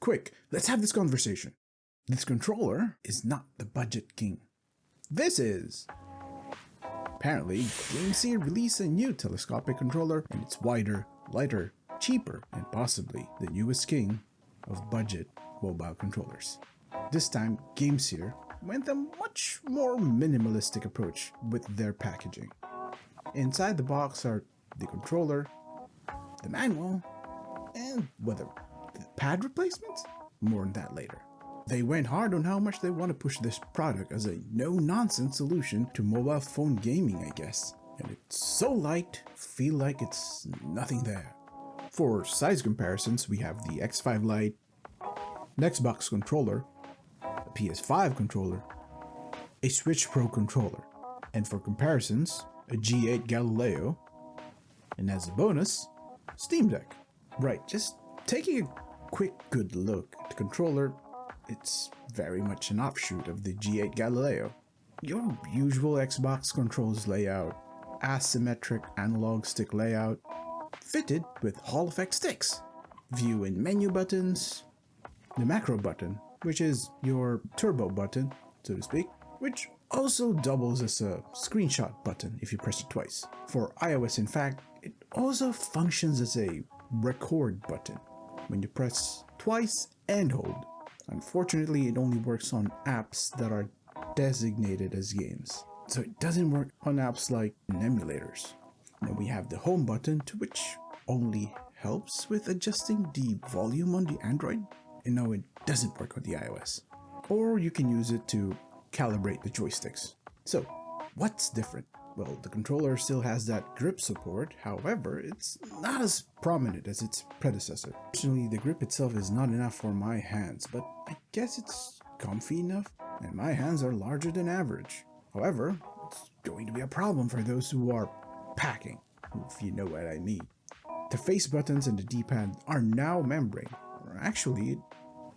quick, let's have this conversation. This controller is not the budget king. This is. Apparently, GameSir released a new telescopic controller and it's wider, lighter, cheaper, and possibly the newest king of budget mobile controllers. This time, GameSir went a much more minimalistic approach with their packaging. Inside the box are the controller, the manual, and whether the pad replacements? More on that later. They went hard on how much they want to push this product as a no-nonsense solution to mobile phone gaming, I guess. And it's so light, feel like it's nothing there. For size comparisons, we have the X5 Lite, an Xbox controller, a PS5 controller, a Switch Pro controller, and for comparisons, a G8 Galileo, and as a bonus, Steam Deck. Right, just taking a quick good look at the controller, it's very much an offshoot of the G8 Galileo. Your usual Xbox controls layout, asymmetric analog stick layout, fitted with Hall effect sticks, view and menu buttons, the macro button, which is your turbo button, so to speak, which also doubles as a screenshot button if you press it twice. For iOS, in fact, it also functions as a record button when you press twice and hold. Unfortunately, it only works on apps that are designated as games, so it doesn't work on apps like emulators. Then we have the home button, to which only helps with adjusting the volume on the Android, and no, it doesn't work on the iOS. Or you can use it to calibrate the joysticks. So, what's different? Well, the controller still has that grip support, however, it's not as prominent as its predecessor. Personally, the grip itself is not enough for my hands, but I guess it's comfy enough, and my hands are larger than average. However, it's going to be a problem for those who are packing, if you know what I mean. The face buttons and the D-pad are now membrane. Actually, it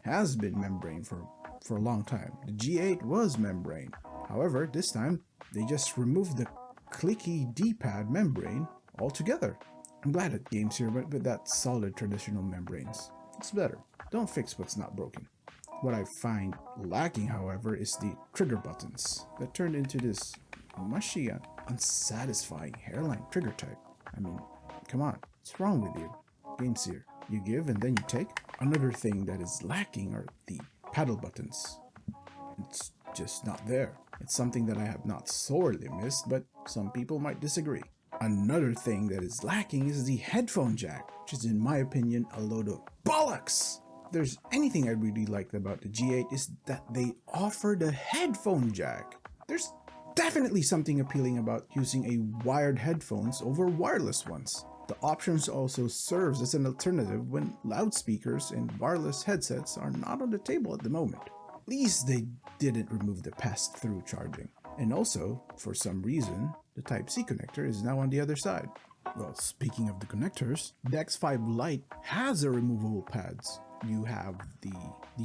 has been membrane for a long time. The G8 was membrane. However, this time, they just removed the clicky D-pad membrane altogether. I'm glad that GameSir went with that solid traditional membranes. It's better. Don't fix what's not broken. What I find lacking, however, is the trigger buttons that turned into this mushy, unsatisfying hairline trigger type. I mean, come on, what's wrong with you? GameSir, you give and then you take? Another thing that is lacking are the paddle buttons. It's just not there. It's something that I have not sorely missed, but some people might disagree. Another thing that is lacking is the headphone jack, which is in my opinion a load of bollocks. If there's anything I really liked about the G8 is that they offered a headphone jack. There's definitely something appealing about using a wired headphones over wireless ones. The options also serves as an alternative when loudspeakers and wireless headsets are not on the table at the moment. At least they didn't remove the pass-through charging. And also, for some reason, the Type-C connector is now on the other side. Well, speaking of the connectors, the X5 Lite has a removable pads. You have the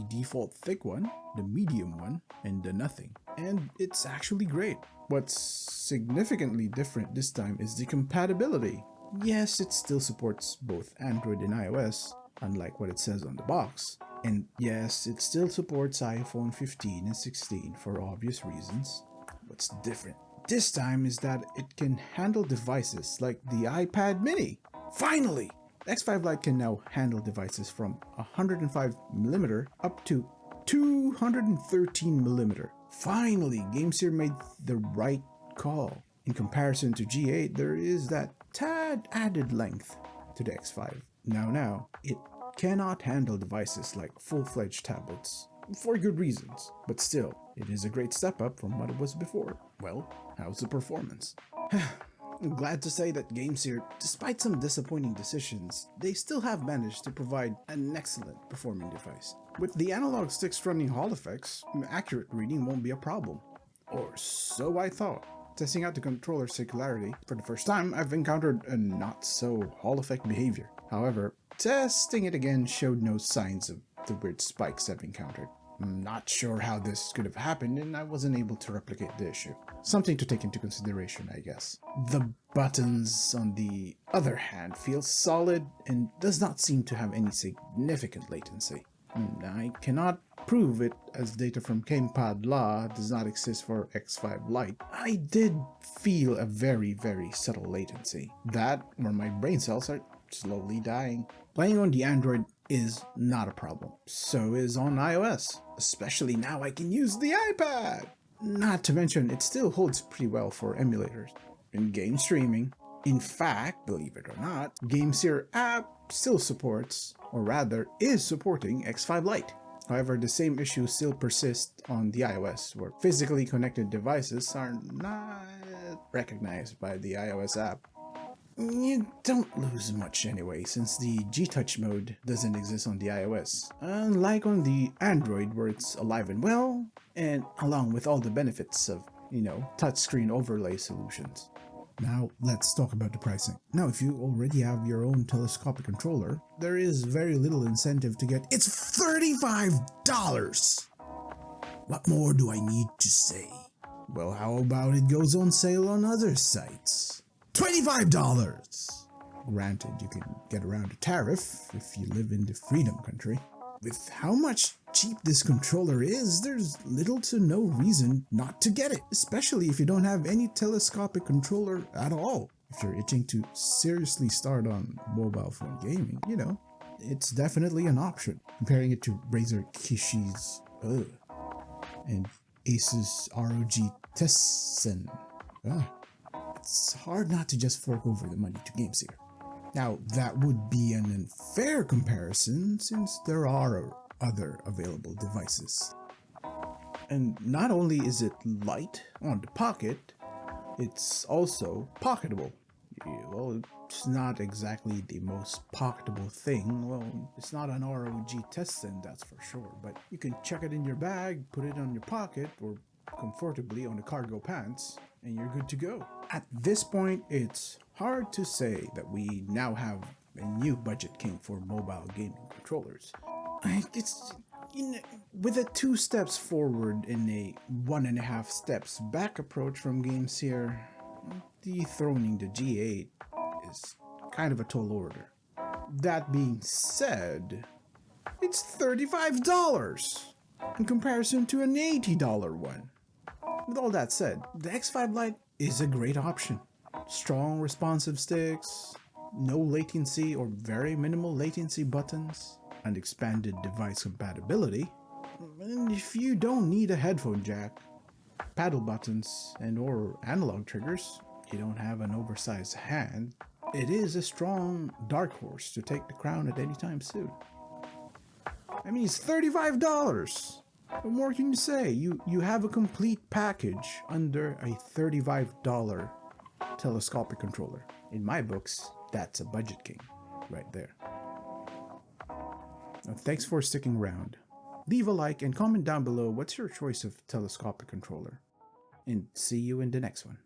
default thick one, the medium one, and the nothing. And it's actually great. What's significantly different this time is the compatibility. Yes, it still supports both Android and iOS, unlike what it says on the box. And yes, it still supports iPhone 15 and 16 for obvious reasons. What's different this time is that it can handle devices like the iPad mini. Finally! The X5 Lite can now handle devices from 105mm up to 213mm. Finally, GameSir made the right call. In comparison to G8, there is that tad added length to the X5. Now, it cannot handle devices like full-fledged tablets, for good reasons, but still, it is a great step up from what it was before. Well, how's the performance? I'm glad to say that GameSir, despite some disappointing decisions, they still have managed to provide an excellent performing device. With the analog sticks running Hall effects, accurate reading won't be a problem. Or so I thought. Testing out the controller circularity, for the first time I've encountered a not so Hall effect behavior. However, testing it again showed no signs of the weird spikes I've encountered. I'm not sure how this could have happened and I wasn't able to replicate the issue. Something to take into consideration, I guess. The buttons, on the other hand, feel solid and does not seem to have any significant latency. I cannot prove it as data from Gamepad law does not exist for X5 Lite. I did feel a very subtle latency. That or my brain cells are slowly dying. Playing on the Android is not a problem. So is on iOS. Especially now I can use the iPad. Not to mention it still holds pretty well for emulators and game streaming. In fact, believe it or not, GameSir app still supports, or rather is supporting X5 Lite. However, the same issues still persist on the iOS, where physically connected devices are not recognized by the iOS app. You don't lose much anyway, since the G-Touch mode doesn't exist on the iOS, unlike on the Android where it's alive and well, and along with all the benefits of, touchscreen overlay solutions. Now, let's talk about the pricing. Now, if you already have your own telescopic controller, there is very little incentive to get it's $35! What more do I need to say? Well, how about it goes on sale on other sites? $25! Granted, you can get around the tariff if you live in the freedom country. With how much cheap this controller is, there's little to no reason not to get it, especially if you don't have any telescopic controller at all. If you're itching to seriously start on mobile phone gaming, it's definitely an option. Comparing it to Razer Kishi's and Asus ROG Tessen, it's hard not to just fork over the money to GameSir. Now, that would be an unfair comparison since there are other available devices. And not only is it light on the pocket, it's also pocketable. Well, it's not exactly the most pocketable thing. Well, it's not an ROG Tessen, that's for sure, but you can chuck it in your bag, put it on your pocket, or comfortably on the cargo pants, and you're good to go. At this point, it's hard to say that we now have a new budget king for mobile gaming controllers. It's with a 2 steps forward and a 1.5 steps back approach from GameSir, dethroning the G8 is kind of a tall order. That being said, it's $35 in comparison to an $80 one. With all that said, the X5 Lite is a great option. Strong responsive sticks, no latency or very minimal latency buttons, and expanded device compatibility. And if you don't need a headphone jack, paddle buttons, and or analog triggers, you don't have an oversized hand, it is a strong dark horse to take the crown at any time soon. I mean, it's $35! What more can you say? You have a complete package under a $35 telescopic controller. In my books, that's a budget king right there. Now, thanks for sticking around. Leave a like and comment down below what's your choice of telescopic controller. And see you in the next one.